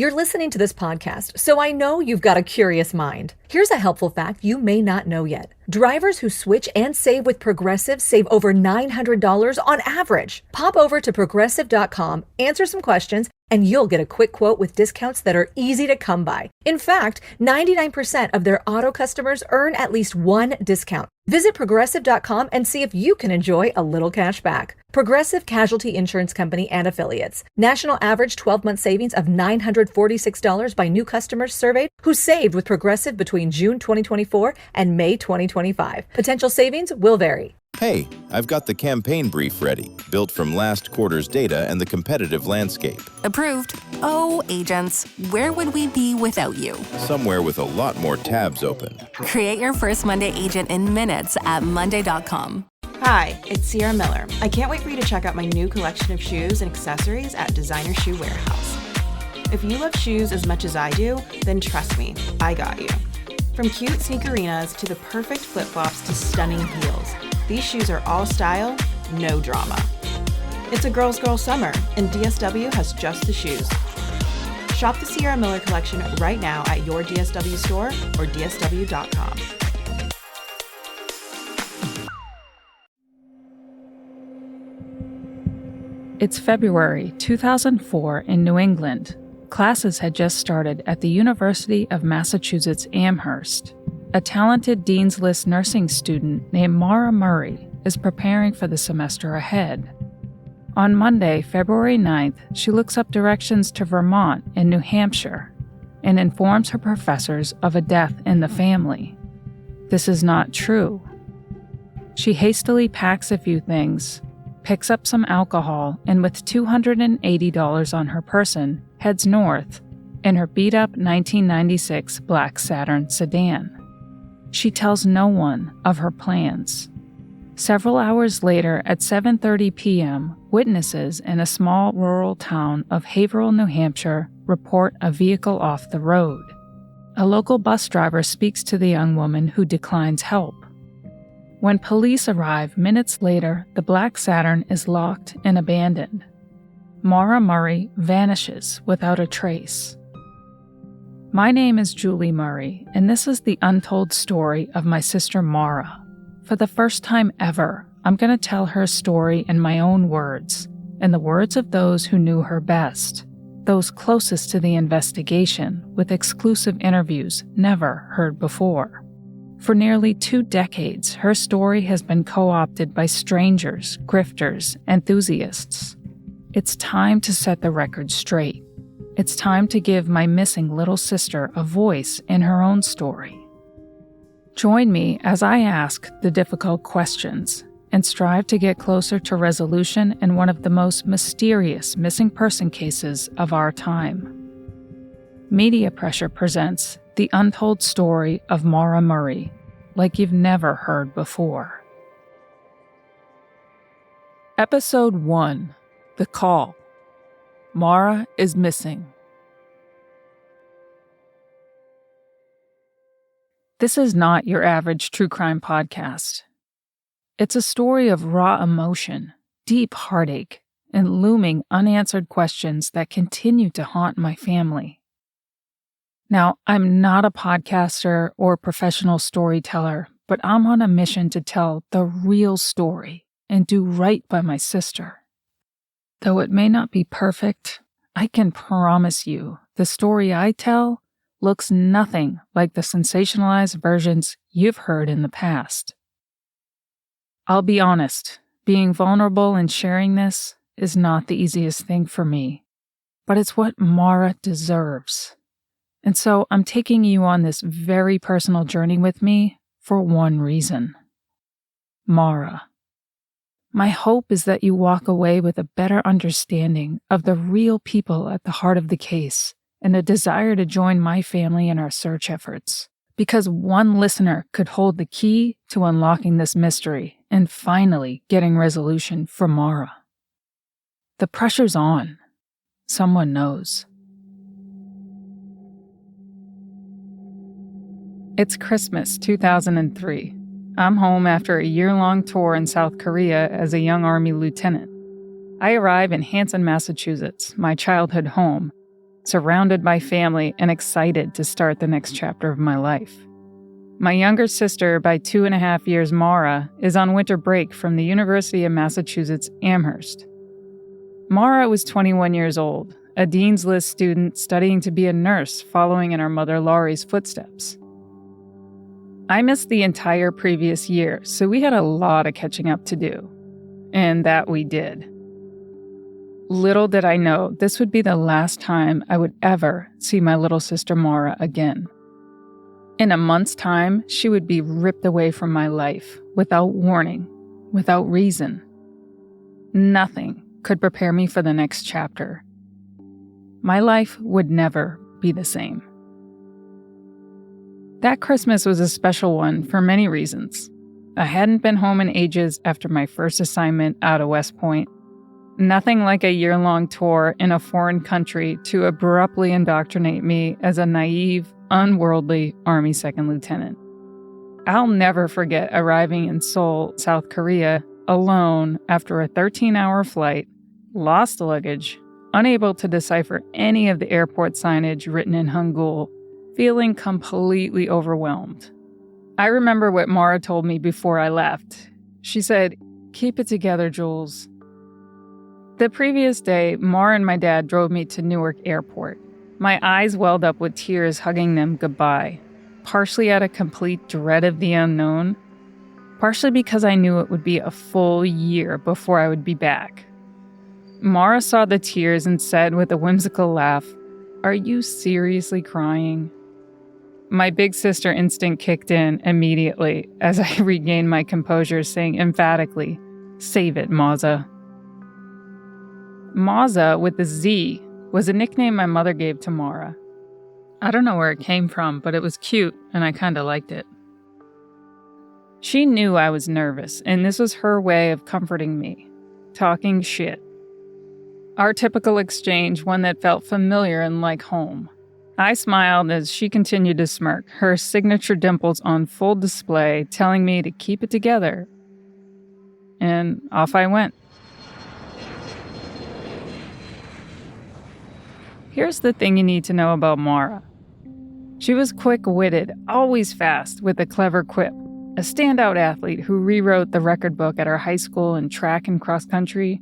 You're listening to this podcast, so I know you've got a curious mind. Here's a helpful fact you may not know yet. Drivers who switch and save with Progressive save over $900 on average. Pop over to Progressive.com, answer some questions, and you'll get a quick quote with discounts that are easy to come by. In fact, 99% of their auto customers earn at least one discount. Visit Progressive.com and see if you can enjoy a little cash back. Progressive Casualty Insurance Company and Affiliates. National average 12-month savings of $946 by new customers surveyed who saved with Progressive between June 2024 and May 2025. Potential savings will vary. Hey, I've got the campaign brief ready, built from last quarter's data and the competitive landscape. Approved. Oh, agents, where would we be without you? Somewhere with a lot more tabs open. Create your first Monday agent in minutes at monday.com. Hi, it's Sierra Miller. I can't wait for you to check out my new collection of shoes and accessories at Designer Shoe Warehouse. If you love shoes as much as I do, then trust me, I got you. From cute sneakerinas to the perfect flip-flops to stunning heels, these shoes are all style, no drama. It's a girl's girl summer, and DSW has just the shoes. Shop the Sierra Miller collection right now at your DSW store or dsw.com. It's February 2004 in New England. Classes had just started at the University of Massachusetts Amherst. A talented Dean's List nursing student named Maura Murray is preparing for the semester ahead. On Monday, February 9th, she looks up directions to Vermont and New Hampshire and informs her professors of a death in the family. This is not true. She hastily packs a few things, picks up some alcohol, and with $280 on her person, heads north in her beat-up 1996 black Saturn sedan. She tells no one of her plans. Several hours later, at 7:30 p.m., witnesses in a small rural town of Haverhill, New Hampshire, report a vehicle off the road. A local bus driver speaks to the young woman who declines help. When police arrive minutes later, the black Saturn is locked and abandoned. Maura Murray vanishes without a trace. My name is Julie Murray, and this is the untold story of my sister Maura. For the first time ever, I'm going to tell her story in my own words, in the words of those who knew her best, those closest to the investigation, with exclusive interviews never heard before. For nearly 2 decades, her story has been co-opted by strangers, grifters, enthusiasts. It's time to set the record straight. It's time to give my missing little sister a voice in her own story. Join me as I ask the difficult questions and strive to get closer to resolution in one of the most mysterious missing person cases of our time. Media Pressure presents the untold story of Maura Murray, like you've never heard before. Episode 1, The Call. Maura is missing. This is not your average true crime podcast. It's a story of raw emotion, deep heartache, and looming unanswered questions that continue to haunt my family. Now, I'm not a podcaster or professional storyteller, but I'm on a mission to tell the real story and do right by my sister. Though it may not be perfect, I can promise you the story I tell looks nothing like the sensationalized versions you've heard in the past. I'll be honest, being vulnerable and sharing this is not the easiest thing for me, but it's what Maura deserves. And so I'm taking you on this very personal journey with me for one reason. Maura. My hope is that you walk away with a better understanding of the real people at the heart of the case and a desire to join my family in our search efforts, because one listener could hold the key to unlocking this mystery and finally getting resolution for Maura. The pressure's on. Someone knows. It's Christmas 2003. I'm home after a year-long tour in South Korea as a young Army lieutenant. I arrive in Hanson, Massachusetts, my childhood home, surrounded by family and excited to start the next chapter of my life. My younger sister, by 2.5 years, Maura, is on winter break from the University of Massachusetts, Amherst. Maura was 21 years old, a Dean's List student studying to be a nurse following in her mother Laurie's footsteps. I missed the entire previous year, so we had a lot of catching up to do. And that we did. Little did I know this would be the last time I would ever see my little sister Maura again. In a month's time, she would be ripped away from my life, without warning, without reason. Nothing could prepare me for the next chapter. My life would never be the same. That Christmas was a special one for many reasons. I hadn't been home in ages after my first assignment out of West Point. Nothing like a year-long tour in a foreign country to abruptly indoctrinate me as a naive, unworldly Army second lieutenant. I'll never forget arriving in Seoul, South Korea, alone after a 13-hour flight, lost luggage, unable to decipher any of the airport signage written in Hangul, feeling completely overwhelmed. I remember what Maura told me before I left. She said, "Keep it together, Jules." The previous day, Maura and my dad drove me to Newark Airport. My eyes welled up with tears hugging them goodbye, partially out of complete dread of the unknown, partially because I knew it would be a full year before I would be back. Maura saw the tears and said with a whimsical laugh, "Are you seriously crying?" My big sister instinct kicked in immediately as I regained my composure, saying emphatically, "Save it, Mauza." Mauza, with a Z, was a nickname my mother gave to Maura. I don't know where it came from, but it was cute, and I kinda liked it. She knew I was nervous, and this was her way of comforting me, talking shit. Our typical exchange, one that felt familiar and like home. I smiled as she continued to smirk, her signature dimples on full display, telling me to keep it together. And off I went. Here's the thing you need to know about Maura. She was quick-witted, always fast, with a clever quip, a standout athlete who rewrote the record book at our high school in track and cross-country,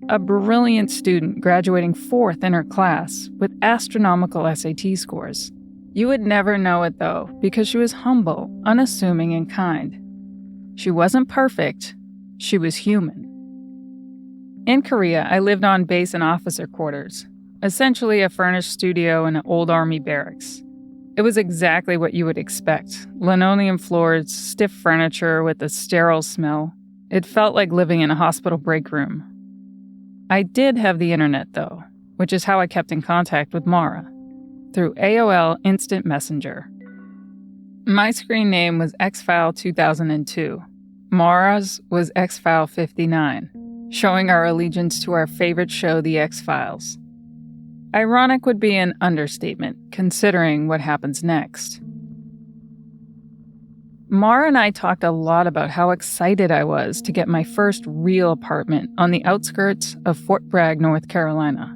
a brilliant student graduating 4th in her class with astronomical SAT scores. You would never know it, though, because she was humble, unassuming, and kind. She wasn't perfect. She was human. In Korea, I lived on base in officer quarters, essentially a furnished studio in an old army barracks. It was exactly what you would expect. Linoleum floors, stiff furniture with a sterile smell. It felt like living in a hospital break room. I did have the internet, though, which is how I kept in contact with Maura, through AOL Instant Messenger. My screen name was X-File 2002. Maura's was X-File 59, showing our allegiance to our favorite show, The X-Files. Ironic would be an understatement, considering what happens next. Maura and I talked a lot about how excited I was to get my first real apartment on the outskirts of Fort Bragg, North Carolina.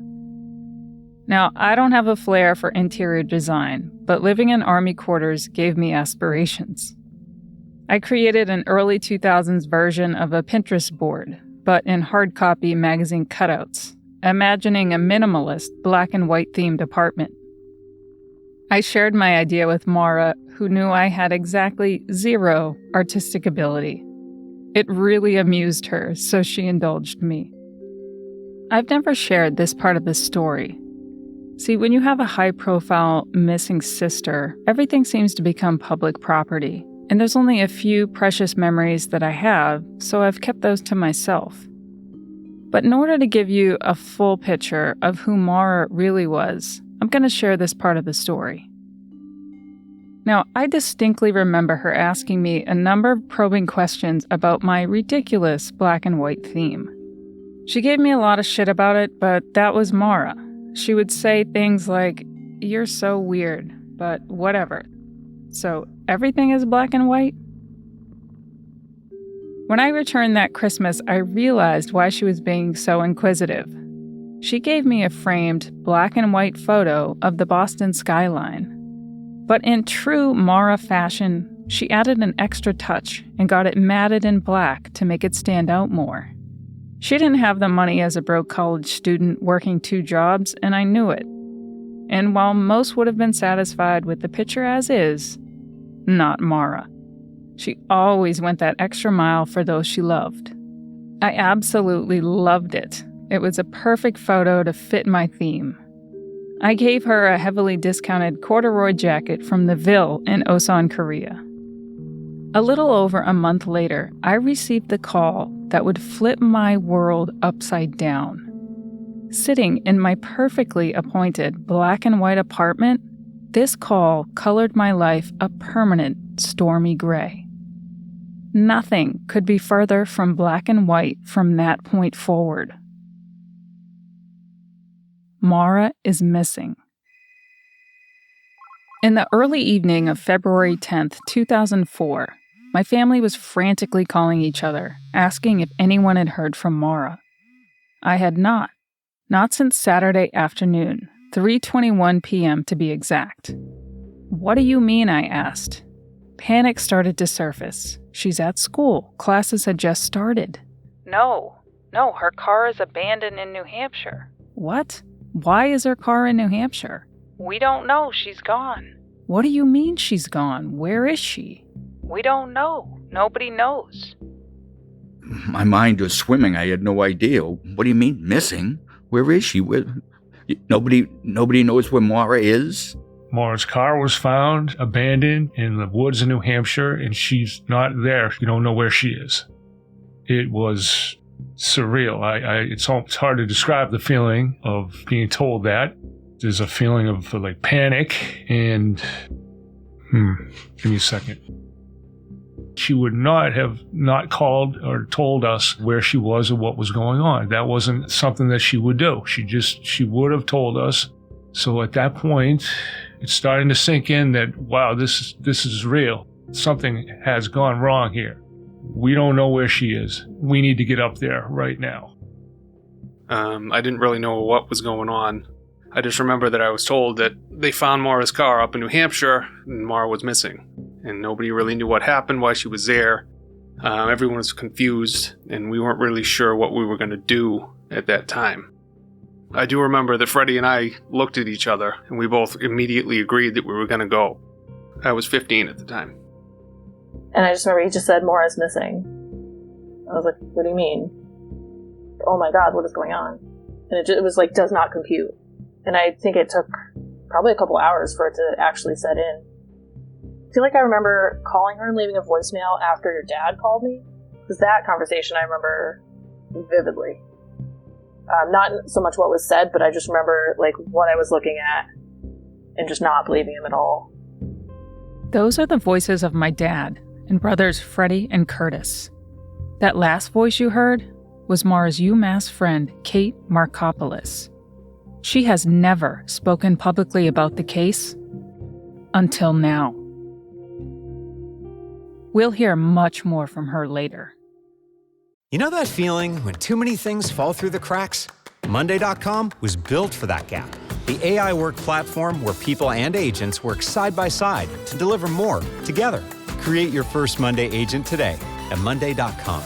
Now, I don't have a flair for interior design, but living in Army quarters gave me aspirations. I created an early 2000s version of a Pinterest board, but in hard copy magazine cutouts, imagining a minimalist black and white themed apartment. I shared my idea with Maura, who knew I had exactly 0 artistic ability. It really amused her, so she indulged me. I've never shared this part of the story. See, when you have a high-profile missing sister, everything seems to become public property, and there's only a few precious memories that I have, so I've kept those to myself. But in order to give you a full picture of who Maura really was, I'm going to share this part of the story. Now, I distinctly remember her asking me a number of probing questions about my ridiculous black and white theme. She gave me a lot of shit about it, but that was Maura. She would say things like, "You're so weird, but whatever. So everything is black and white?" When I returned that Christmas, I realized why she was being so inquisitive. She gave me a framed black and white photo of the Boston skyline. But in true Maura fashion, she added an extra touch and got it matted in black to make it stand out more. She didn't have the money as a broke college student working 2 jobs, and I knew it. And while most would have been satisfied with the picture as is, not Maura. She always went that extra mile for those she loved. I absolutely loved it. It was a perfect photo to fit my theme. I gave her a heavily discounted corduroy jacket from the Ville in Osan, Korea. A little over a month later, I received the call that would flip my world upside down. Sitting in my perfectly appointed black and white apartment, this call colored my life a permanent stormy gray. Nothing could be further from black and white from that point forward. Maura is missing. In the early evening of February 10th, 2004, my family was frantically calling each other, asking if anyone had heard from Maura. I had not since Saturday afternoon, 3:21 p.m. to be exact. What do you mean, I asked. Panic started to surface. She's at school. Classes had just started. No, her car is abandoned in New Hampshire. What? Why is her car in New Hampshire? We don't know. She's gone. What do you mean she's gone? Where is she? We don't know. Nobody knows. My mind was swimming. I had no idea. What do you mean, missing? Where is she? Nobody knows where Maura is? Maura's car was found abandoned in the woods in New Hampshire, and she's not there. You don't know where she is. It was surreal. It's hard to describe the feeling of being told that. There's a feeling of like panic and give me a second. She would not have not called or told us where she was or what was going on. That wasn't something that she would do. She would have told us. So at that point, it's starting to sink in that, wow, this is real. Something has gone wrong here. We don't know where she is. We need to get up there right now. I didn't really know what was going on. I just remember that I was told that they found Maura's car up in New Hampshire and Maura was missing. And nobody really knew what happened, why she was there. Everyone was confused, and we weren't really sure what we were going to do at that time. I do remember that Freddie and I looked at each other, and we both immediately agreed that we were going to go. I was 15 at the time. And I just remember he just said, Maura's missing. I was like, what do you mean? Oh my God, what is going on? And it was like, does not compute. And I think it took probably a couple hours for it to actually set in. I feel like I remember calling her and leaving a voicemail after your dad called me. Because that conversation I remember vividly. Not so much what was said, but I just remember like what I was looking at and just not believing him at all. Those are the voices of my dad and brothers Freddie and Kurtis. That last voice you heard was Maura's UMass friend, Kate Markopoulos. She has never spoken publicly about the case until now. We'll hear much more from her later. You know that feeling when too many things fall through the cracks? Monday.com was built for that gap. The AI work platform where people and agents work side by side to deliver more together. Create your first Monday agent today at Monday.com.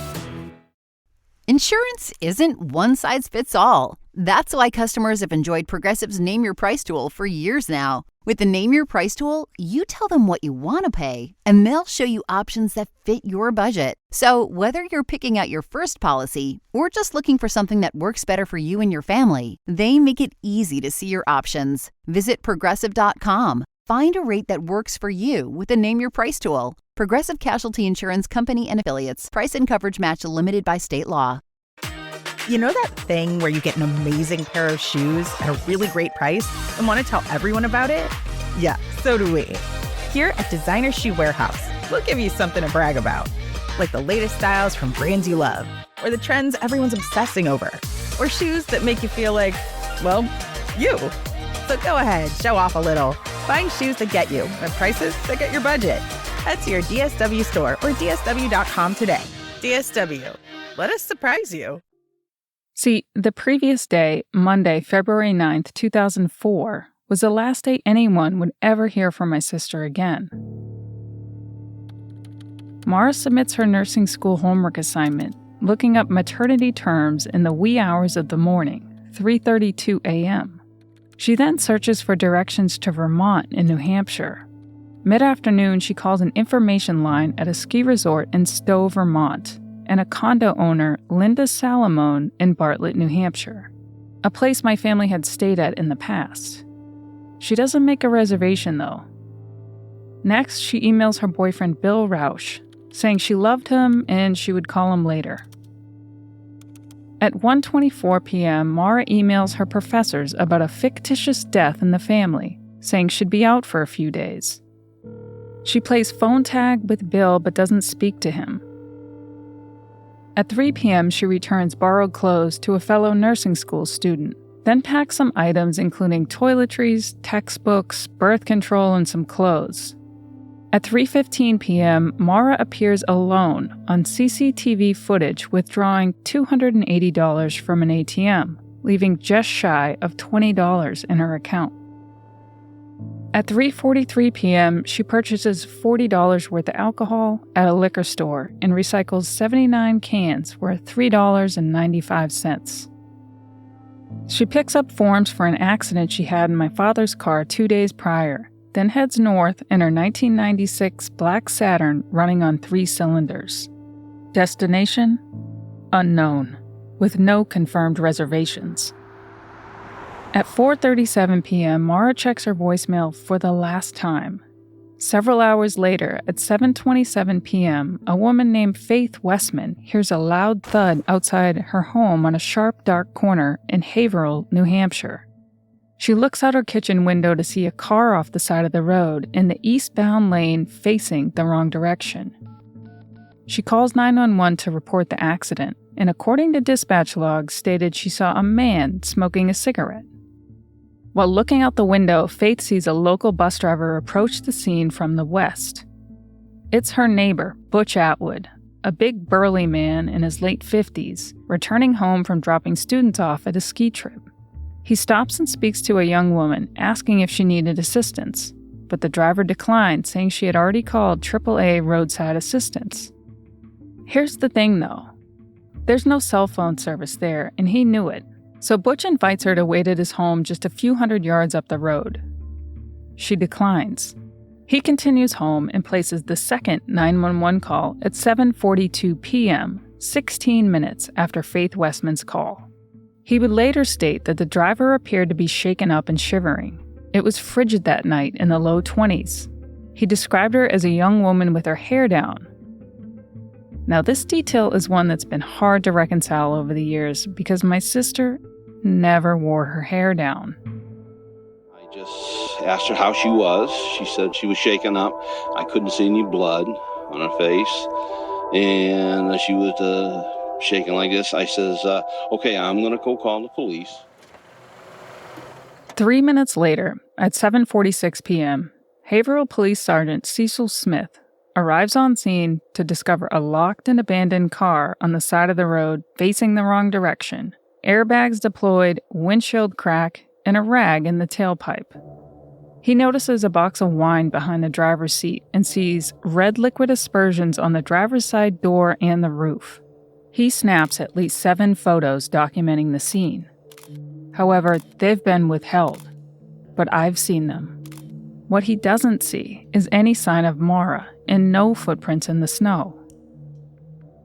Insurance isn't one size fits all. That's why customers have enjoyed Progressive's Name Your Price tool for years now. With the Name Your Price tool, you tell them what you want to pay, and they'll show you options that fit your budget. So whether you're picking out your first policy or just looking for something that works better for you and your family, they make it easy to see your options. Visit Progressive.com. Find a rate that works for you with the Name Your Price tool. Progressive Casualty Insurance Company and Affiliates. Price and coverage match limited by state law. You know that thing where you get an amazing pair of shoes at a really great price and want to tell everyone about it? Yeah, so do we. Here at Designer Shoe Warehouse, we'll give you something to brag about. Like the latest styles from brands you love, or the trends everyone's obsessing over, or shoes that make you feel like, well, you. So go ahead, show off a little. Find shoes that get you at prices that get your budget. Head to your DSW store or DSW.com today. DSW, let us surprise you. See, the previous day, Monday, February 9th, 2004, was the last day anyone would ever hear from my sister again. Maura submits her nursing school homework assignment, looking up maternity terms in the wee hours of the morning, 3:32 a.m. She then searches for directions to Vermont in New Hampshire. Mid-afternoon, she calls an information line at a ski resort in Stowe, Vermont, and a condo owner, Linda Salamone, in Bartlett, New Hampshire, a place my family had stayed at in the past. She doesn't make a reservation, though. Next, she emails her boyfriend, Bill Rausch, saying she loved him and she would call him later. At 1:24 p.m., Maura emails her professors about a fictitious death in the family, saying she'd be out for a few days. She plays phone tag with Bill but doesn't speak to him. At 3 p.m., she returns borrowed clothes to a fellow nursing school student, then packs some items including toiletries, textbooks, birth control, and some clothes. At 3:15 p.m., Maura appears alone on CCTV footage withdrawing $280 from an ATM, leaving just shy of $20 in her account. At 3:43 p.m., she purchases $40 worth of alcohol at a liquor store and recycles 79 cans worth $3.95. She picks up forms for an accident she had in my father's car 2 days prior, then heads north in her 1996 black Saturn running on 3 cylinders. Destination? Unknown, with no confirmed reservations. At 4:37 p.m., Maura checks her voicemail for the last time. Several hours later, at 7:27 p.m., a woman named Faith Westman hears a loud thud outside her home on a sharp, dark corner in Haverhill, New Hampshire. She looks out her kitchen window to see a car off the side of the road in the eastbound lane facing the wrong direction. She calls 911 to report the accident, and according to dispatch logs, stated she saw a man smoking a cigarette. While looking out the window, Faith sees a local bus driver approach the scene from the west. It's her neighbor, Butch Atwood, a big burly man in his late 50s, returning home from dropping students off at a ski trip. He stops and speaks to a young woman, asking if she needed assistance, but the driver declined, saying she had already called AAA roadside assistance. Here's the thing, though. There's no cell phone service there, and he knew it. So Butch invites her to wait at his home just a few hundred yards up the road. She declines. He continues home and places the second 911 call at 7:42 p.m., 16 minutes after Faith Westman's call. He would later state that the driver appeared to be shaken up and shivering. It was frigid that night in the low 20s. He described her as a young woman with her hair down. Now, this detail is one that's been hard to reconcile over the years because my sister never wore her hair down. I just asked her how she was. She said she was shaken up. I couldn't see any blood on her face. And she was shaking like this. I says, okay, I'm going to go call the police. 3 minutes later, at 7:46 p.m., Haverhill Police Sergeant Cecil Smith arrives on scene to discover a locked and abandoned car on the side of the road facing the wrong direction, airbags deployed, windshield crack, and a rag in the tailpipe. He notices a box of wine behind the driver's seat and sees red liquid aspersions on the driver's side door and the roof. He snaps at least 7 photos documenting the scene. However, they've been withheld, but I've seen them. What he doesn't see is any sign of Maura and no footprints in the snow.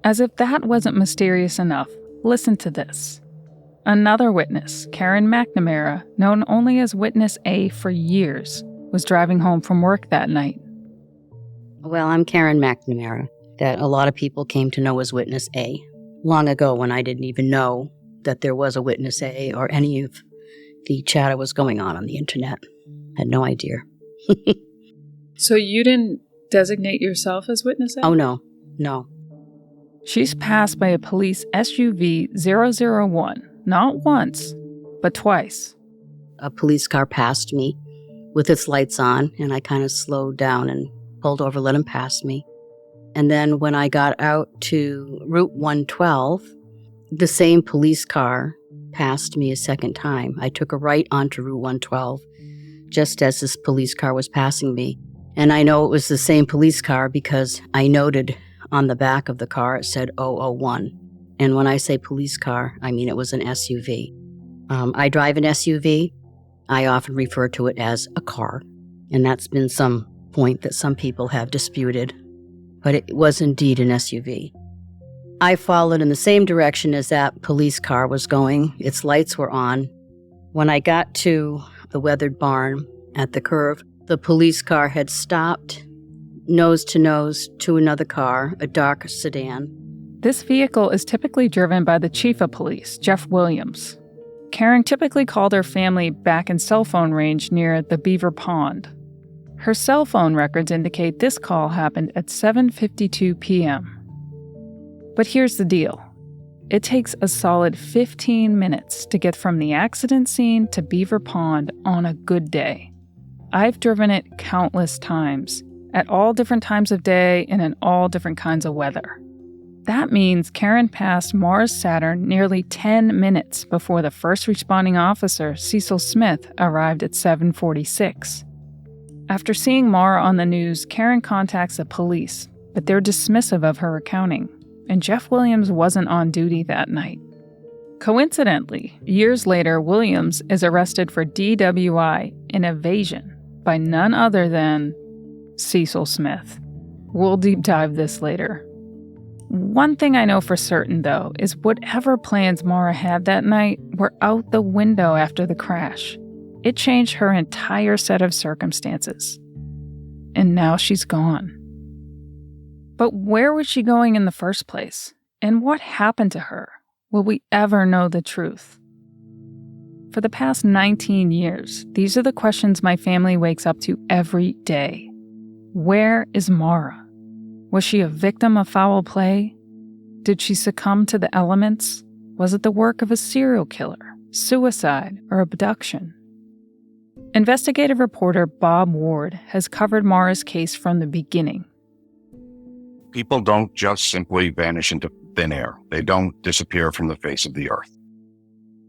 As if that wasn't mysterious enough, listen to this. Another witness, Karen McNamara, known only as Witness A for years, was driving home from work that night. Well, I'm Karen McNamara, that a lot of people came to know as Witness A, long ago when I didn't even know that there was a Witness A or any of the chatter was going on the internet. Had no idea. So you didn't designate yourself as Witness A? Oh, no. She's passed by a police SUV 001, not once, but twice. A police car passed me with its lights on, and I kind of slowed down and pulled over, let him pass me. And then when I got out to Route 112, the same police car passed me a second time. I took a right onto Route 112 just as this police car was passing me. And I know it was the same police car because I noted on the back of the car it said 001. And when I say police car, I mean it was an SUV. I drive an SUV. I often refer to it as a car. And that's been some point that some people have disputed. But it was indeed an SUV. I followed in the same direction as that police car was going. Its lights were on. When I got to the weathered barn at the curve, the police car had stopped nose to another car, a dark sedan. This vehicle is typically driven by the chief of police, Jeff Williams. Karen typically called her family back in cell phone range near the Beaver Pond. Her cell phone records indicate this call happened at 7:52 p.m. But here's the deal. It takes a solid 15 minutes to get from the accident scene to Beaver Pond on a good day. I've driven it countless times, at all different times of day and in all different kinds of weather. That means Karen passed Maura's Saturn nearly 10 minutes before the first responding officer, Cecil Smith, arrived at 7:46. After seeing Maura on the news, Karen contacts the police, but they're dismissive of her accounting, and Jeff Williams wasn't on duty that night. Coincidentally, years later, Williams is arrested for DWI and evasion by none other than Cecil Smith. We'll deep dive this later. One thing I know for certain, though, is whatever plans Maura had that night were out the window after the crash. It changed her entire set of circumstances. And now she's gone. But where was she going in the first place? And what happened to her? Will we ever know the truth? For the past 19 years, these are the questions my family wakes up to every day. Where is Maura? Was she a victim of foul play? Did she succumb to the elements? Was it the work of a serial killer, suicide, or abduction? Investigative reporter Bob Ward has covered Maura's case from the beginning. People don't just simply vanish into thin air. They don't disappear from the face of the earth.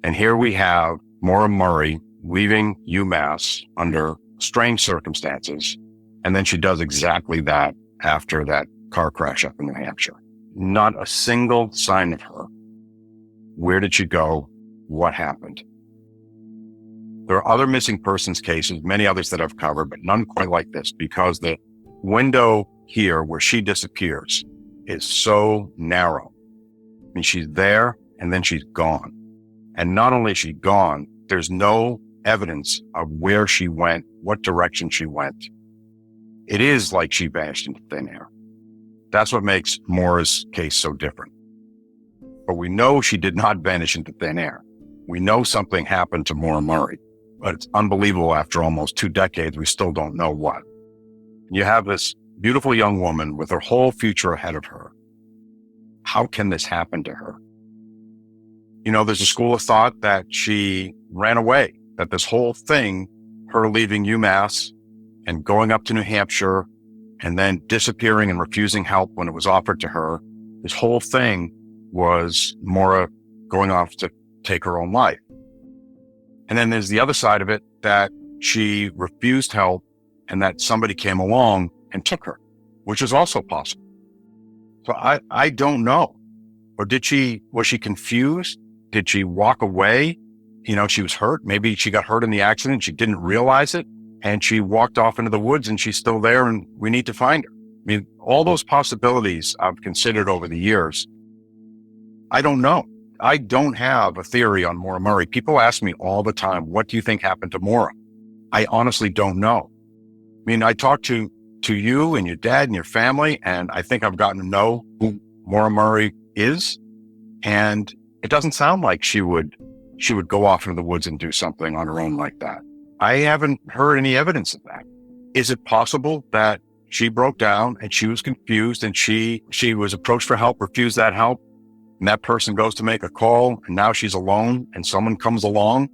And here we have Maura Murray leaving UMass under strange circumstances, and then she does exactly that after that car crash up in New Hampshire. Not a single sign of her. Where did she go? What happened? There are other missing persons cases, many others that I've covered, but none quite like this, because the window here where she disappears is so narrow. I mean, she's there and then she's gone. And not only is she gone, there's no evidence of where she went, what direction she went. It is like she vanished into thin air. That's what makes Maura's case so different. But we know she did not vanish into thin air. We know something happened to Maura Murray, but it's unbelievable after almost 2 decades, we still don't know what. You have this beautiful young woman with her whole future ahead of her. How can this happen to her? You know, there's a school of thought that she ran away, that this whole thing, her leaving UMass and going up to New Hampshire and then disappearing and refusing help when it was offered to her, this whole thing was Maura going off to take her own life. And then there's the other side of it, that she refused help and that somebody came along and took her, which is also possible. So I don't know. Or was she confused? Did she walk away? You know, she was hurt. Maybe she got hurt in the accident. She didn't realize it. And she walked off into the woods and she's still there and we need to find her. I mean, all those possibilities I've considered over the years. I don't know. I don't have a theory on Maura Murray. People ask me all the time, what do you think happened to Maura? I honestly don't know. I mean, I talked to you and your dad and your family, and I think I've gotten to know who Maura Murray is. And it doesn't sound like she would go off into the woods and do something on her own like that. I haven't heard any evidence of that. Is it possible that she broke down and she was confused and she was approached for help, refused that help, and that person goes to make a call and now she's alone and someone comes along?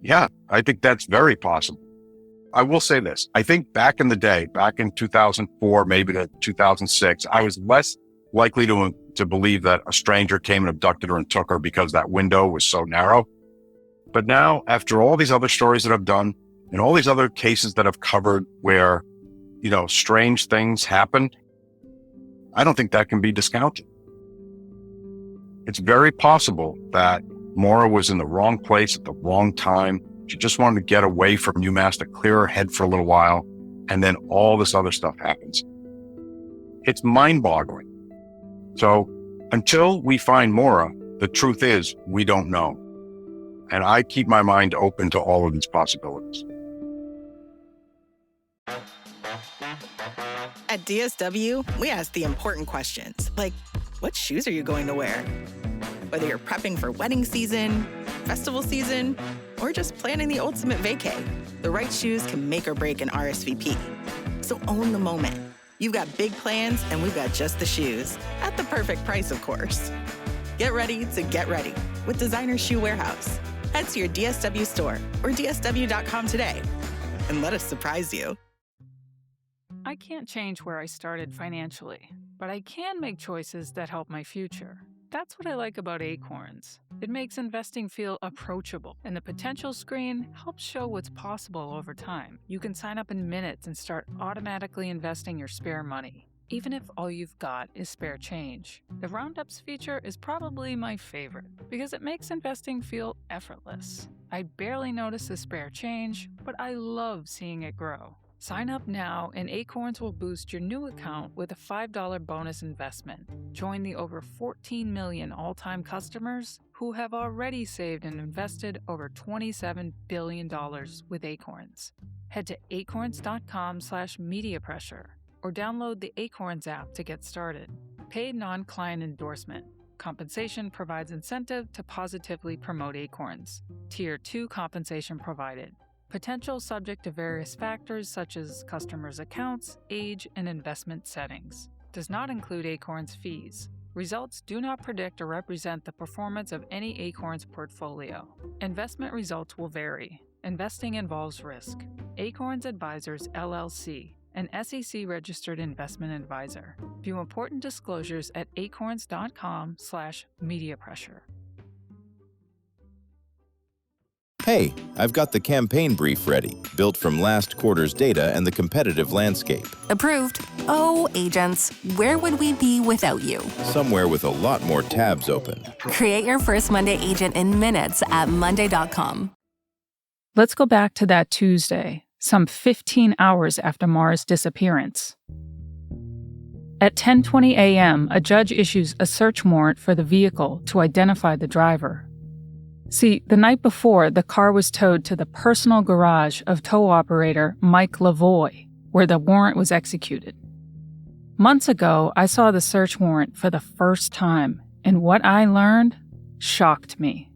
Yeah, I think that's very possible. I will say this. I think back in the day, back in 2004, maybe to 2006, I was less likely to believe that a stranger came and abducted her and took her because that window was so narrow. But now, after all these other stories that I've done and all these other cases that I've covered where, strange things happen, I don't think that can be discounted. It's very possible that Maura was in the wrong place at the wrong time. She just wanted to get away from UMass to clear her head for a little while, and then all this other stuff happens. It's mind-boggling. So until we find Maura, the truth is we don't know. And I keep my mind open to all of these possibilities. At DSW, we ask the important questions, like, what shoes are you going to wear? Whether you're prepping for wedding season, festival season, or just planning the ultimate vacay, the right shoes can make or break an RSVP. So own the moment. You've got big plans, and we've got just the shoes. At the perfect price, of course. Get ready to get ready with Designer Shoe Warehouse. Head to your DSW store or DSW.com today and let us surprise you. I can't change where I started financially, but I can make choices that help my future. That's what I like about Acorns. It makes investing feel approachable, and the potential screen helps show what's possible over time. You can sign up in minutes and start automatically investing your spare money, even if all you've got is spare change. The Roundups feature is probably my favorite because it makes investing feel effortless. I barely notice the spare change, but I love seeing it grow. Sign up now and Acorns will boost your new account with a $5 bonus investment. Join the over 14 million all-time customers who have already saved and invested over $27 billion with Acorns. Head to acorns.com/mediapressure or download the Acorns app to get started. Paid non-client endorsement. Compensation provides incentive to positively promote Acorns. Tier 2 compensation provided. Potential subject to various factors such as customers' accounts, age, and investment settings. Does not include Acorns fees. Results do not predict or represent the performance of any Acorns portfolio. Investment results will vary. Investing involves risk. Acorns Advisors, LLC, an SEC-registered investment advisor. View important disclosures at acorns.com/mediapressure. Hey, I've got the campaign brief ready, built from last quarter's data and the competitive landscape. Approved. Oh, agents, where would we be without you? Somewhere with a lot more tabs open. Create your first Monday agent in minutes at monday.com. Let's go back to that Tuesday, some 15 hours after Maura's disappearance. At 10:20 a.m., a judge issues a search warrant for the vehicle to identify the driver. See, the night before, the car was towed to the personal garage of tow operator Mike Lavoie, where the warrant was executed. Months ago, I saw the search warrant for the first time, and what I learned shocked me.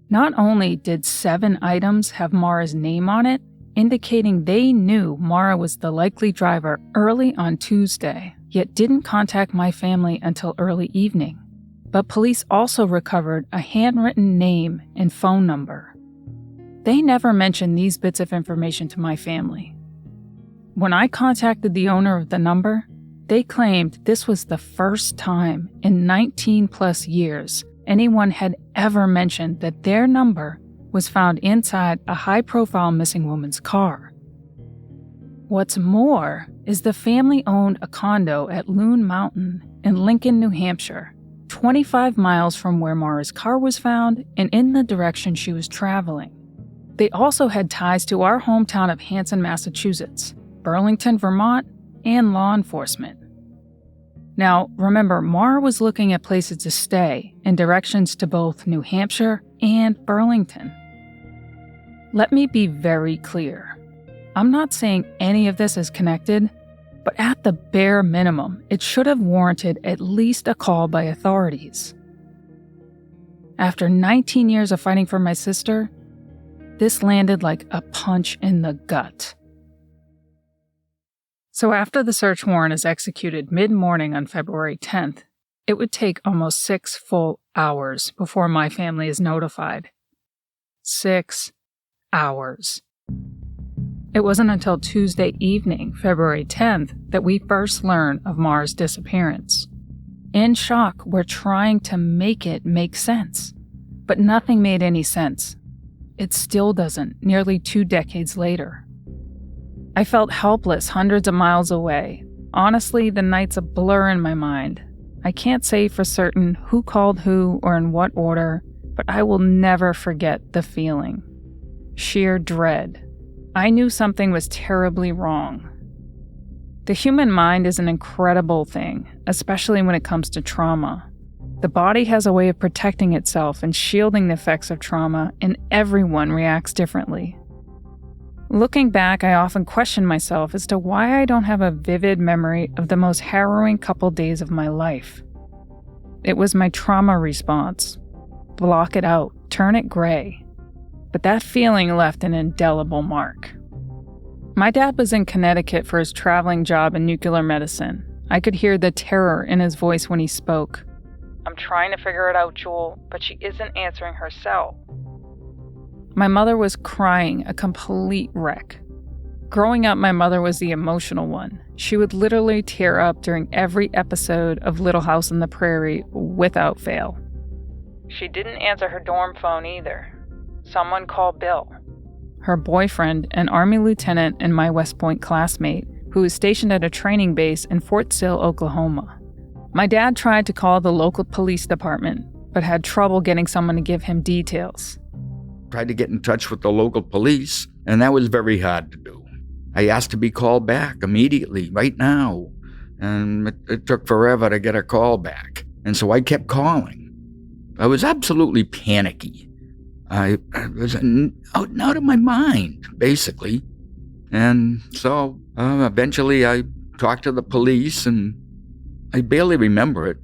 Not only did 7 items have Maura's name on it, indicating they knew Maura was the likely driver early on Tuesday, yet didn't contact my family until early evening. But police also recovered a handwritten name and phone number. They never mentioned these bits of information to my family. When I contacted the owner of the number, they claimed this was the first time in 19+ years anyone had ever mentioned that their number was found inside a high-profile missing woman's car. What's more is the family owned a condo at Loon Mountain in Lincoln, New Hampshire, 25 miles from where Maura's car was found and in the direction she was traveling. They also had ties to our hometown of Hanson, Massachusetts, Burlington, Vermont, and law enforcement. Now, remember, Maura was looking at places to stay and directions to both New Hampshire and Burlington. Let me be very clear. I'm not saying any of this is connected, but at the bare minimum, it should have warranted at least a call by authorities. After 19 years of fighting for my sister, this landed like a punch in the gut. So after the search warrant is executed mid-morning on February 10th, it would take almost 6 full hours before my family is notified. 6 hours. It wasn't until Tuesday evening, February 10th, that we first learned of Maura's disappearance. In shock, we're trying to make it make sense. But nothing made any sense. It still doesn't, nearly 2 decades later. I felt helpless hundreds of miles away. Honestly, the night's a blur in my mind. I can't say for certain who called who or in what order, but I will never forget the feeling. Sheer dread. I knew something was terribly wrong. The human mind is an incredible thing, especially when it comes to trauma. The body has a way of protecting itself and shielding the effects of trauma, and everyone reacts differently. Looking back, I often question myself as to why I don't have a vivid memory of the most harrowing couple days of my life. It was my trauma response. Block it out, turn it gray. But that feeling left an indelible mark. My dad was in Connecticut for his traveling job in nuclear medicine. I could hear the terror in his voice when he spoke. "I'm trying to figure it out, Jewel, but she isn't answering her cell." My mother was crying, a complete wreck. Growing up, my mother was the emotional one. She would literally tear up during every episode of Little House on the Prairie without fail. She didn't answer her dorm phone either. Someone called Bill, her boyfriend, an Army lieutenant and my West Point classmate, who was stationed at a training base in Fort Sill, Oklahoma. My dad tried to call the local police department, but had trouble getting someone to give him details. Tried to get in touch with the local police, and that was very hard to do. I asked to be called back immediately, right now, and it took forever to get a call back, and so I kept calling. I was absolutely panicky. I was out of my mind, basically. And so eventually I talked to the police, and I barely remember it.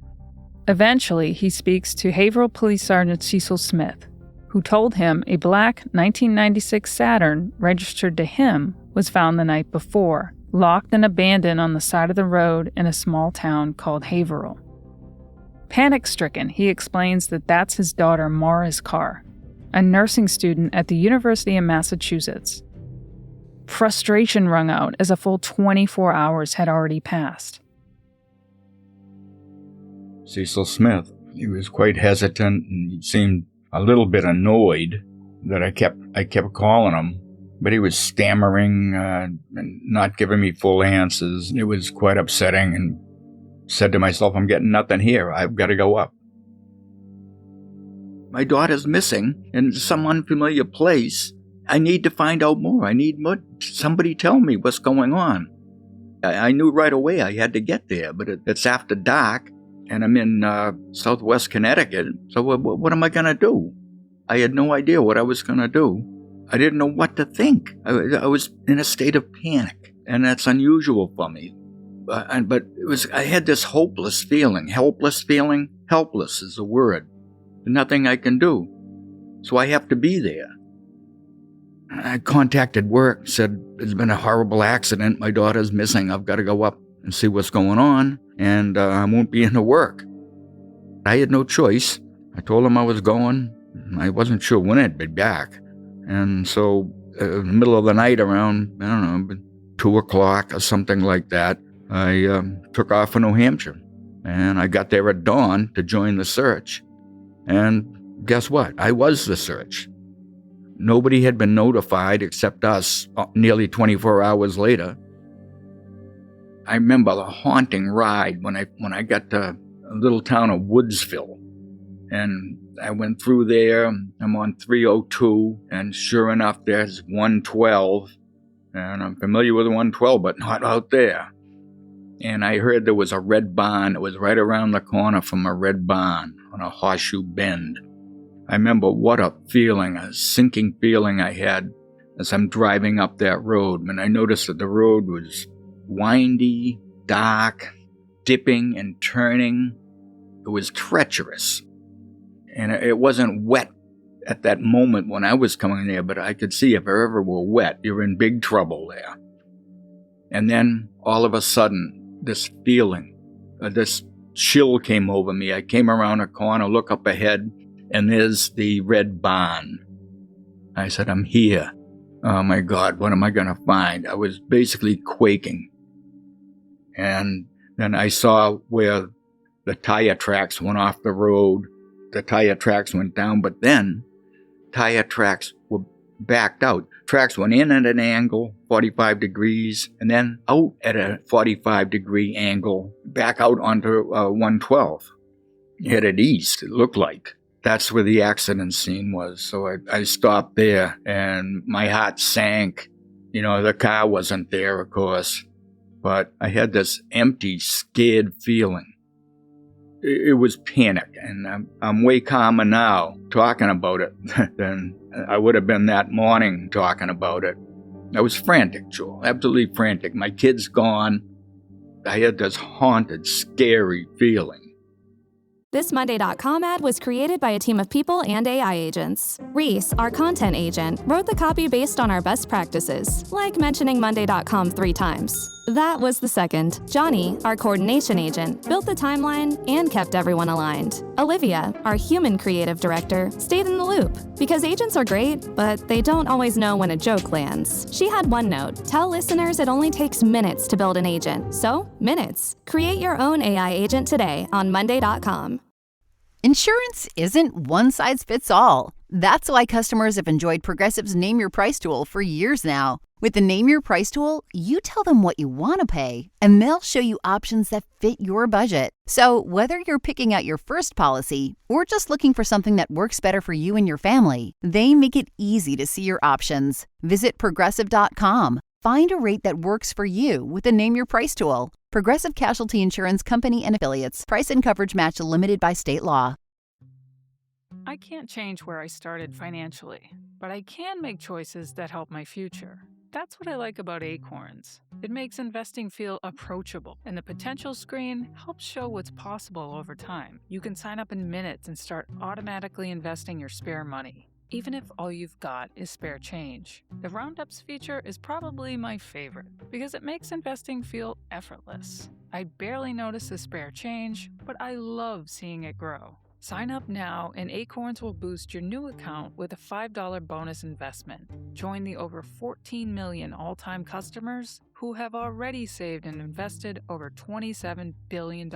Eventually, he speaks to Haverhill Police Sergeant Cecil Smith, who told him a black 1996 Saturn registered to him was found the night before, locked and abandoned on the side of the road in a small town called Haverhill. Panic-stricken, he explains that that's his daughter Maura's car, a nursing student at the University of Massachusetts. Frustration rung out as a full 24 hours had already passed. Cecil Smith, he was quite hesitant and he seemed a little bit annoyed that I kept calling him, but he was stammering and not giving me full answers. It was quite upsetting, and said to myself, I'm getting nothing here. I've got to go up. My daughter's missing in some unfamiliar place. I need to find out more. I need more. Somebody tell me what's going on. I knew right away I had to get there, but it's after dark, and I'm in southwest Connecticut, so what am I going to do? I had no idea what I was going to do. I didn't know what to think. I was in a state of panic, and that's unusual for me. But I had this hopeless feeling. Helpless feeling? Helpless is the word. Nothing I can do. So I have to be there. I contacted work, said there's been a horrible accident. My daughter's missing. I've got to go up and see what's going on, and I won't be into work. I had no choice. I told them I was going. I wasn't sure when I'd be back. And so in the middle of the night around, 2 o'clock or something like that, I took off for New Hampshire. And I got there at dawn to join the search. And guess what? I was the search. Nobody had been notified except us nearly 24 hours later. I remember the haunting ride when I got to a little town of Woodsville. And I went through there. I'm on 302, and sure enough, there's 112. And I'm familiar with 112, but not out there. And I heard there was a red barn. It was right around the corner from a red barn on a horseshoe bend. I remember what a feeling, a sinking feeling I had as I'm driving up that road. And I noticed that the road was windy, dark, dipping and turning. It was treacherous. And it wasn't wet at that moment when I was coming there, but I could see if it ever were wet, you're in big trouble there. And then all of a sudden, this feeling, this chill came over me. I came around a corner, look up ahead, and there's the red barn. I said, I'm here. Oh my God, what am I going to find? I was basically quaking. And then I saw where The tire tracks went off the road. The tire tracks went down, but then tire tracks were backed out. Tracks went in at an angle, 45 degrees, and then out at a 45-degree angle, back out onto 112. Headed east, it looked like. That's where the accident scene was. So I stopped there, and my heart sank. The car wasn't there, of course, but I had this empty, scared feeling. It was panic, and I'm way calmer now talking about it than I would have been that morning talking about it. I was frantic, Joel, absolutely frantic. My kid's gone. I had this haunted, scary feeling. This Monday.com ad was created by a team of people and AI agents. Reese, our content agent, wrote the copy based on our best practices, like mentioning Monday.com 3 times. That was the second. Johnny, our coordination agent, built the timeline and kept everyone aligned. Olivia, our human creative director, stayed in the loop. Because agents are great, but they don't always know when a joke lands. She had one note: tell listeners it only takes minutes to build an agent. So, minutes. Create your own AI agent today on Monday.com. Insurance isn't one size fits all. That's why customers have enjoyed Progressive's Name Your Price tool for years now. With the Name Your Price tool, you tell them what you want to pay, and they'll show you options that fit your budget. So whether you're picking out your first policy or just looking for something that works better for you and your family, they make it easy to see your options. Visit Progressive.com. Find a rate that works for you with the Name Your Price tool. Progressive Casualty Insurance Company and Affiliates. Price and coverage match limited by state law. I can't change where I started financially, but I can make choices that help my future. That's what I like about Acorns. It makes investing feel approachable, and the potential screen helps show what's possible over time. You can sign up in minutes and start automatically investing your spare money, even if all you've got is spare change. The Roundups feature is probably my favorite because it makes investing feel effortless. I barely notice the spare change, but I love seeing it grow. Sign up now and Acorns will boost your new account with a $5 bonus investment. Join the over 14 million all-time customers who have already saved and invested over $27 billion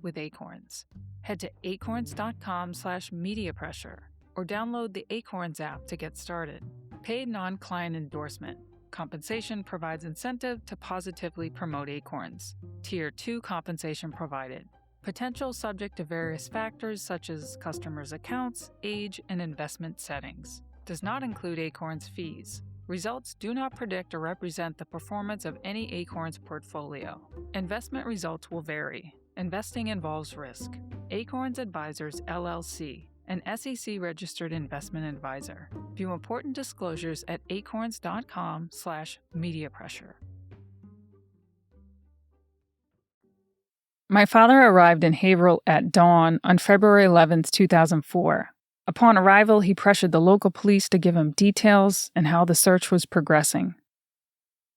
with Acorns. Head to acorns.com/mediapressure or download the Acorns app to get started. Paid non-client endorsement. Compensation provides incentive to positively promote Acorns. Tier 2 compensation provided. Potential subject to various factors such as customers' accounts, age, and investment settings. Does not include Acorns fees. Results do not predict or represent the performance of any Acorns portfolio. Investment results will vary. Investing involves risk. Acorns Advisors, LLC, an SEC-registered investment advisor. View important disclosures at acorns.com/mediapressure. My father arrived in Haverhill at dawn on February 11, 2004. Upon arrival, he pressured the local police to give him details and how the search was progressing.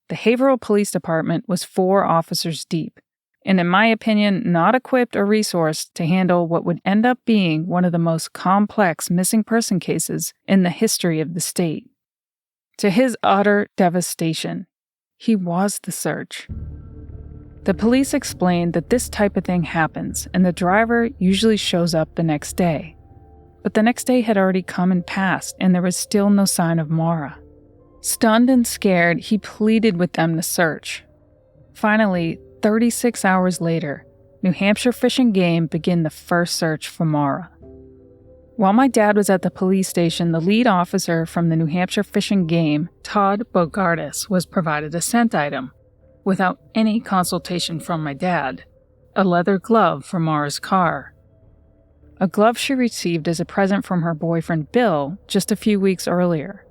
The Haverhill Police Department was 4 officers deep, and in my opinion, not equipped or resourced to handle what would end up being one of the most complex missing person cases in the history of the state. To his utter devastation, he was the search. The police explained that this type of thing happens and the driver usually shows up the next day. But the next day had already come and passed and there was still no sign of Maura. Stunned and scared, he pleaded with them to search. Finally, 36 hours later, New Hampshire Fish and Game began the first search for Maura. While my dad was at the police station, the lead officer from the New Hampshire Fish and Game, Todd Bogartis, was provided a scent item. Without any consultation from my dad, a leather glove from Maura's car. A glove she received as a present from her boyfriend Bill just a few weeks earlier.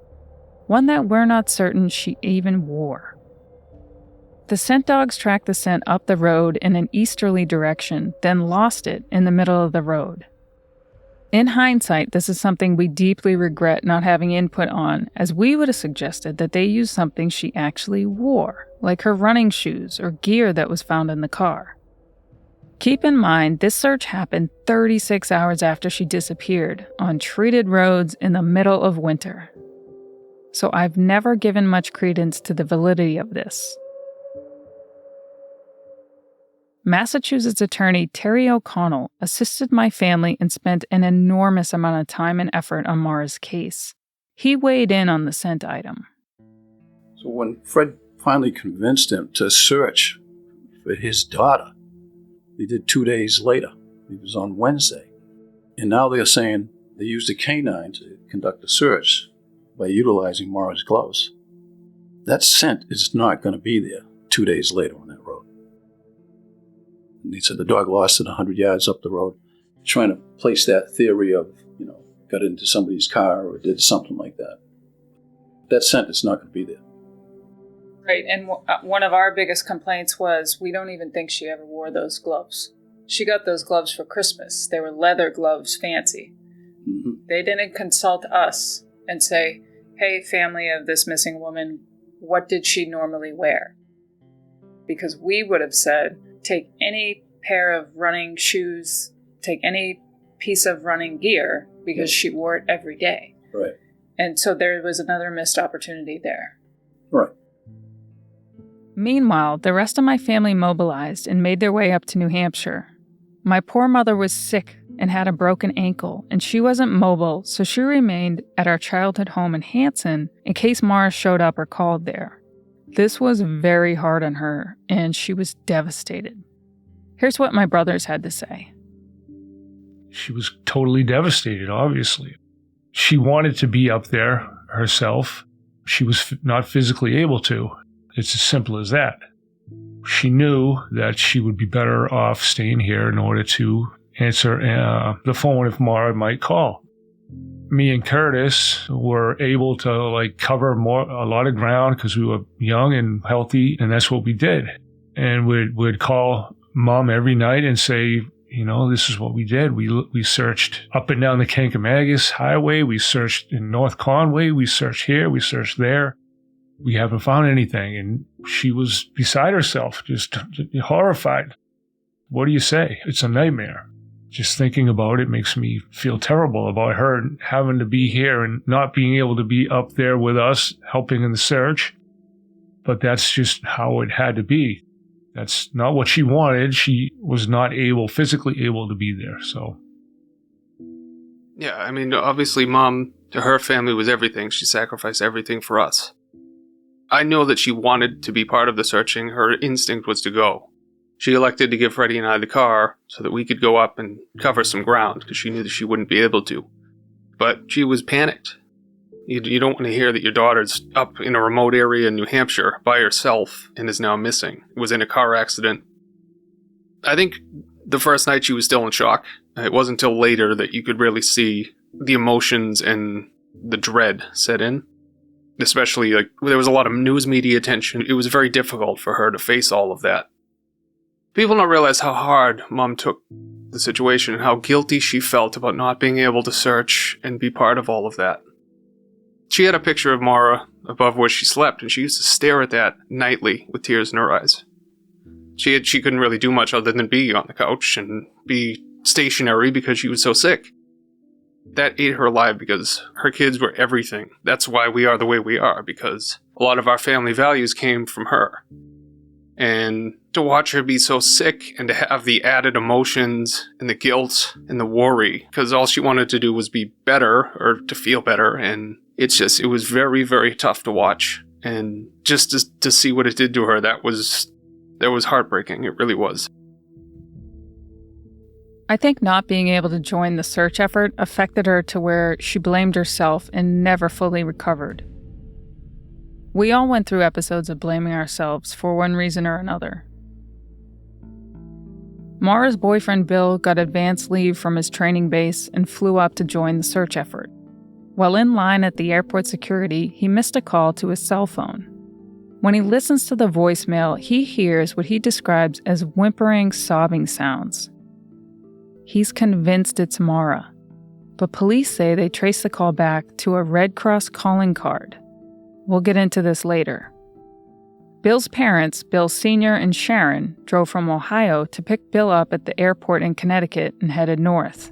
One that we're not certain she even wore. The scent dogs tracked the scent up the road in an easterly direction, then lost it in the middle of the road. In hindsight, this is something we deeply regret not having input on, as we would have suggested that they use something she actually wore, like her running shoes or gear that was found in the car. Keep in mind, this search happened 36 hours after she disappeared, on treated roads in the middle of winter. So I've never given much credence to the validity of this. Massachusetts attorney Terry O'Connell assisted my family and spent an enormous amount of time and effort on Maura's case. He weighed in on the scent item. So when Fred finally convinced him to search for his daughter, he did 2 days later. It was on Wednesday. And now they're saying they used a canine to conduct a search by utilizing Maura's gloves. That scent is not going to be there 2 days later on that road. And he said the dog lost it 100 yards up the road, trying to place that theory of, got into somebody's car or did something like that. That scent is not going to be there. Right, and one of our biggest complaints was we don't even think she ever wore those gloves. She got those gloves for Christmas. They were leather gloves, fancy. Mm-hmm. They didn't consult us and say, hey, family of this missing woman, what did she normally wear? Because we would have said, take any pair of running shoes, take any piece of running gear, because she wore it every day. Right. And so there was another missed opportunity there. Right. Meanwhile, the rest of my family mobilized and made their way up to New Hampshire. My poor mother was sick and had a broken ankle, and she wasn't mobile, so she remained at our childhood home in Hanson in case Maura showed up or called there. This was very hard on her, and she was devastated. Here's what my brothers had to say. She was totally devastated, obviously. She wanted to be up there herself. She was not physically able to. It's as simple as that. She knew that she would be better off staying here in order to answer the phone if Maura might call. Me and Kurtis were able to cover a lot of ground because we were young and healthy, and that's what we did. And we'd call Mom every night and say, this is what we did. We searched up and down the Kankamagus Highway. We searched in North Conway. We searched here. We searched there. We haven't found anything. And she was beside herself, just horrified. What do you say? It's a nightmare. Just thinking about it makes me feel terrible about her having to be here and not being able to be up there with us, helping in the search. But that's just how it had to be. That's not what she wanted. She was not physically able to be there, so. Yeah, I mean, obviously Mom, to her family, was everything. She sacrificed everything for us. I know that she wanted to be part of the searching. Her instinct was to go. She elected to give Freddie and I the car so that we could go up and cover some ground because she knew that she wouldn't be able to. But she was panicked. You don't want to hear that your daughter's up in a remote area in New Hampshire by herself and is now missing. Was in a car accident. I think the first night she was still in shock. It wasn't until later that you could really see the emotions and the dread set in. Especially, there was a lot of news media attention. It was very difficult for her to face all of that. People don't realize how hard Mom took the situation and how guilty she felt about not being able to search and be part of all of that. She had a picture of Maura above where she slept, and she used to stare at that nightly with tears in her eyes. She couldn't really do much other than be on the couch and be stationary because she was so sick. That ate her alive because her kids were everything. That's why we are the way we are, because a lot of our family values came from her. And to watch her be so sick and to have the added emotions and the guilt and the worry, because all she wanted to do was be better or to feel better, and it was very, very tough to watch. And just to see what it did to her, that was heartbreaking. It really was. I think not being able to join the search effort affected her to where she blamed herself and never fully recovered. We all went through episodes of blaming ourselves for one reason or another. Maura's boyfriend Bill got advance leave from his training base and flew up to join the search effort. While in line at the airport security, he missed a call to his cell phone. When he listens to the voicemail, he hears what he describes as whimpering, sobbing sounds. He's convinced it's Maura, but police say they trace the call back to a Red Cross calling card. We'll get into this later. Bill's parents, Bill Sr. and Sharon, drove from Ohio to pick Bill up at the airport in Connecticut and headed north.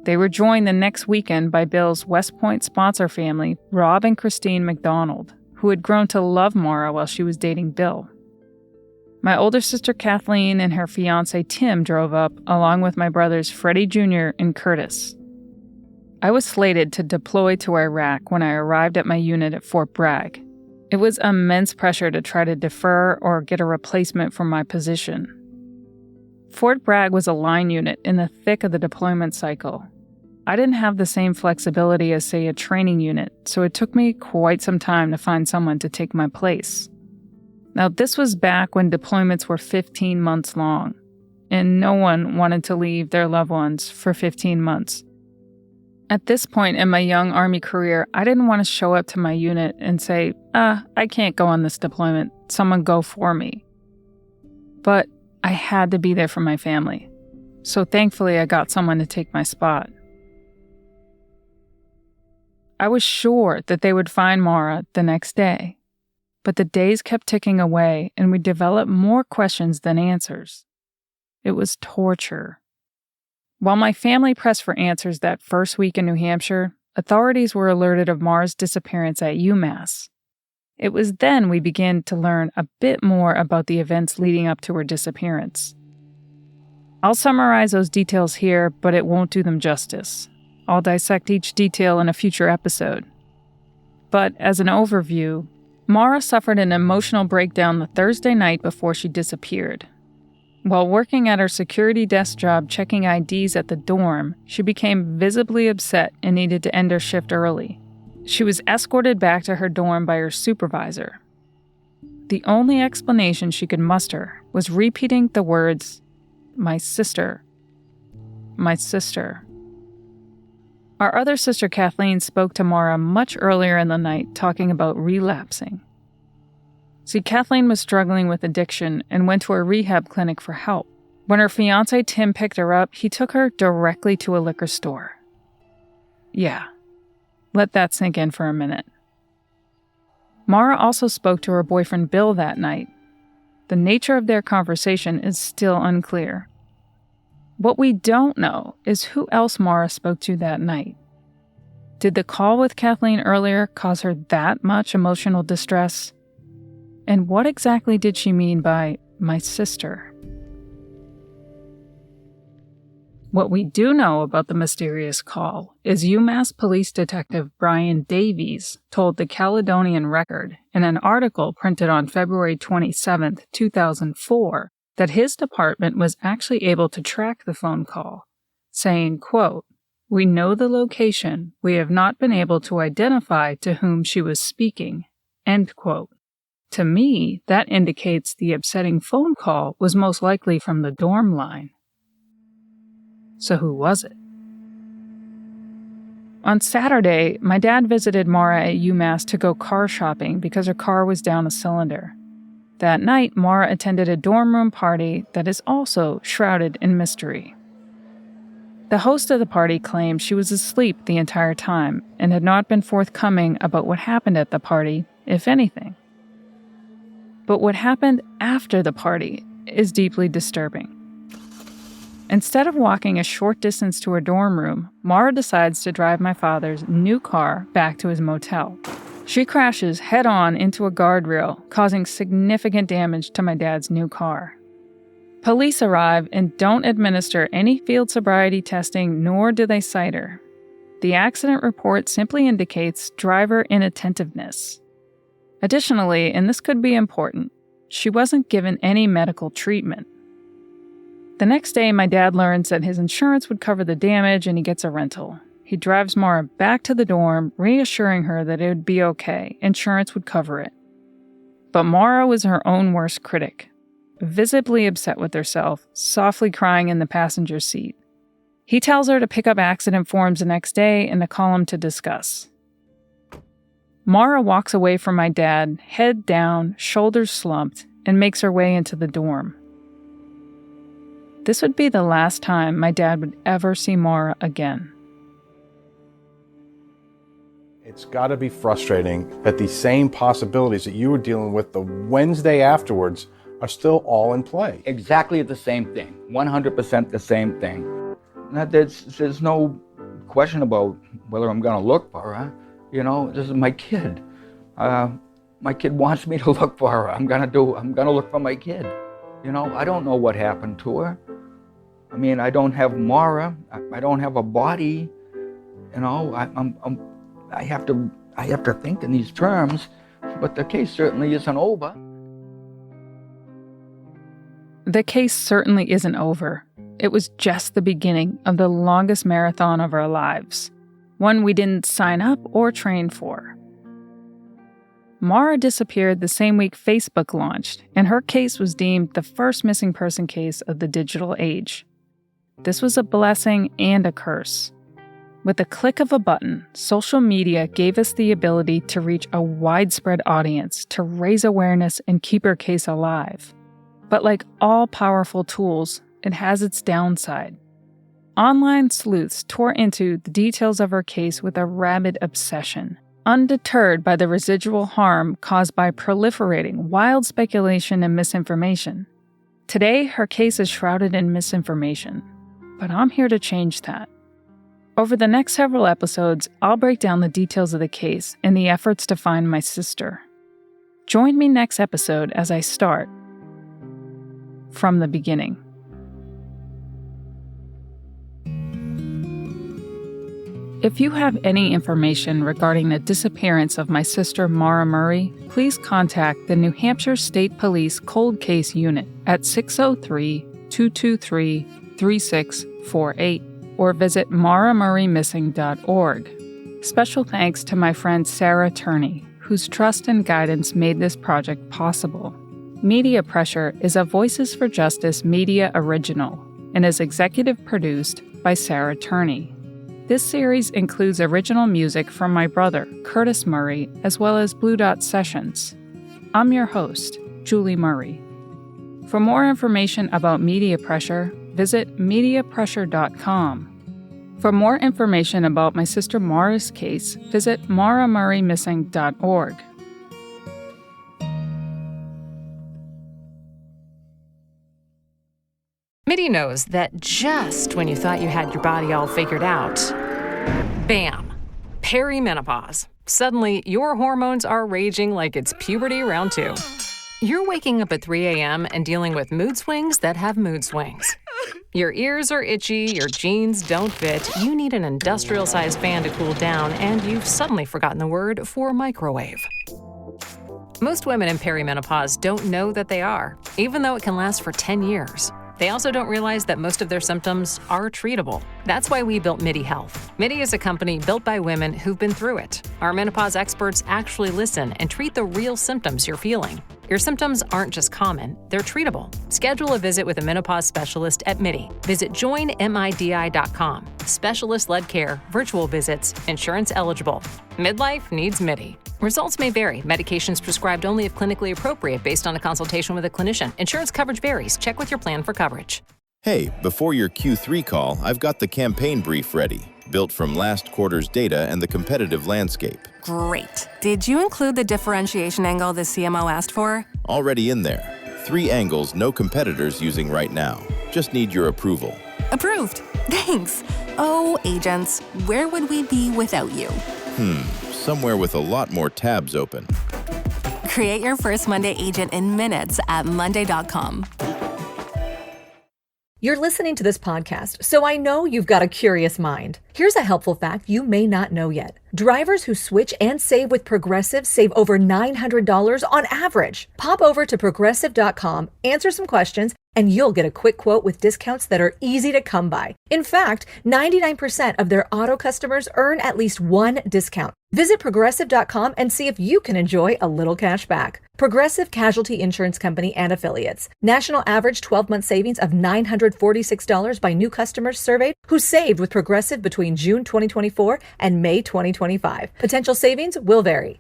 They were joined the next weekend by Bill's West Point sponsor family, Rob and Christine McDonald, who had grown to love Maura while she was dating Bill. My older sister Kathleen and her fiance Tim drove up, along with my brothers Freddie Jr. and Kurtis. I was slated to deploy to Iraq when I arrived at my unit at Fort Bragg. It was immense pressure to try to defer or get a replacement for my position. Fort Bragg was a line unit in the thick of the deployment cycle. I didn't have the same flexibility as, say, a training unit, so it took me quite some time to find someone to take my place. Now, this was back when deployments were 15 months long, and no one wanted to leave their loved ones for 15 months. At this point in my young Army career, I didn't want to show up to my unit and say, I can't go on this deployment, someone go for me. But I had to be there for my family, so thankfully I got someone to take my spot. I was sure that they would find Maura the next day, but the days kept ticking away and we developed more questions than answers. It was torture. While my family pressed for answers that first week in New Hampshire, authorities were alerted of Maura's disappearance at UMass. It was then we began to learn a bit more about the events leading up to her disappearance. I'll summarize those details here, but it won't do them justice. I'll dissect each detail in a future episode. But as an overview, Maura suffered an emotional breakdown the Thursday night before she disappeared. While working at her security desk job checking IDs at the dorm, she became visibly upset and needed to end her shift early. She was escorted back to her dorm by her supervisor. The only explanation she could muster was repeating the words, "My sister. My sister." Our other sister Kathleen spoke to Maura much earlier in the night, talking about relapsing. See, Kathleen was struggling with addiction and went to a rehab clinic for help. When her fiancé Tim picked her up, he took her directly to a liquor store. Yeah, let that sink in for a minute. Maura also spoke to her boyfriend Bill that night. The nature of their conversation is still unclear. What we don't know is who else Maura spoke to that night. Did the call with Kathleen earlier cause her that much emotional distress? And what exactly did she mean by my sister? What we do know about the mysterious call is UMass Police Detective Brian Davies told the Caledonian Record in an article printed on February 27, 2004, that his department was actually able to track the phone call, saying, quote, "We know the location. We have not been able to identify to whom she was speaking," end quote. To me, that indicates the upsetting phone call was most likely from the dorm line. So who was it? On Saturday, my dad visited Maura at UMass to go car shopping because her car was down a cylinder. That night, Maura attended a dorm room party that is also shrouded in mystery. The host of the party claimed she was asleep the entire time and had not been forthcoming about what happened at the party, if anything. But what happened after the party is deeply disturbing. Instead of walking a short distance to her dorm room, Maura decides to drive my father's new car back to his motel. She crashes head-on into a guardrail, causing significant damage to my dad's new car. Police arrive and don't administer any field sobriety testing, nor do they cite her. The accident report simply indicates driver inattentiveness. Additionally, and this could be important, she wasn't given any medical treatment. The next day, my dad learns that his insurance would cover the damage and he gets a rental. He drives Maura back to the dorm, reassuring her that it would be okay, insurance would cover it. But Maura was her own worst critic, visibly upset with herself, softly crying in the passenger seat. He tells her to pick up accident forms the next day and to call him to discuss. Maura walks away from my dad, head down, shoulders slumped, and makes her way into the dorm. This would be the last time my dad would ever see Maura again. It's got to be frustrating that these same possibilities that you were dealing with the Wednesday afterwards are still all in play. Exactly the same thing. 100% the same thing. There's no question about whether I'm going to look for her. You know, this is my kid. My kid wants me to look for her. I'm gonna look for my kid. I don't know what happened to her. I mean, I don't have Maura. I don't have a body. I have to think in these terms, but the case certainly isn't over. The case certainly isn't over. It was just the beginning of the longest marathon of our lives, one we didn't sign up or train for. Maura disappeared the same week Facebook launched, and her case was deemed the first missing person case of the digital age. This was a blessing and a curse. With the click of a button, social media gave us the ability to reach a widespread audience to raise awareness and keep her case alive. But like all powerful tools, it has its downside. Online sleuths tore into the details of her case with a rabid obsession, undeterred by the residual harm caused by proliferating wild speculation and misinformation. Today, her case is shrouded in misinformation, but I'm here to change that. Over the next several episodes, I'll break down the details of the case and the efforts to find my sister. Join me next episode as I start from the beginning. If you have any information regarding the disappearance of my sister Maura Murray, please contact the New Hampshire State Police Cold Case Unit at 603-223-3648 or visit mauramurraymissing.org. Special thanks to my friend Sarah Turney, whose trust and guidance made this project possible. Media Pressure is a Voices for Justice media original and is executive produced by Sarah Turney. This series includes original music from my brother, Kurtis Murray, as well as Blue Dot Sessions. I'm your host, Julie Murray. For more information about Media Pressure, visit mediapressure.com. For more information about my sister Maura's case, visit mauramurraymissing.org. MIDI knows that just when you thought you had your body all figured out, bam, perimenopause. Suddenly, your hormones are raging like it's puberty round 2. You're waking up at 3 a.m. and dealing with mood swings that have mood swings. Your ears are itchy, your jeans don't fit, you need an industrial-sized fan to cool down, and you've suddenly forgotten the word for microwave. Most women in perimenopause don't know that they are, even though it can last for 10 years. They also don't realize that most of their symptoms are treatable. That's why we built MIDI Health. MIDI is a company built by women who've been through it. Our menopause experts actually listen and treat the real symptoms you're feeling. Your symptoms aren't just common, they're treatable. Schedule a visit with a menopause specialist at MIDI. Visit joinmidi.com. Specialist-led care, virtual visits, insurance eligible. Midlife needs MIDI. Results may vary. Medications prescribed only if clinically appropriate based on a consultation with a clinician. Insurance coverage varies. Check with your plan for coverage. Hey, before your Q3 call, I've got the campaign brief ready, built from last quarter's data and the competitive landscape. Great. Did you include the differentiation angle the CMO asked for? Already in there. 3 angles no competitors using right now. Just need your approval. Approved. Thanks. Oh, agents, where would we be without you? Somewhere with a lot more tabs open. Create your first Monday agent in minutes at monday.com. You're listening to this podcast, so I know you've got a curious mind. Here's a helpful fact you may not know yet. Drivers who switch and save with Progressive save over $900 on average. Pop over to progressive.com, answer some questions, and you'll get a quick quote with discounts that are easy to come by. In fact, 99% of their auto customers earn at least one discount. Visit progressive.com and see if you can enjoy a little cash back. Progressive Casualty Insurance Company and Affiliates. National average 12-month savings of $946 by new customers surveyed who saved with Progressive between June 2024 and May 2025. Potential savings will vary.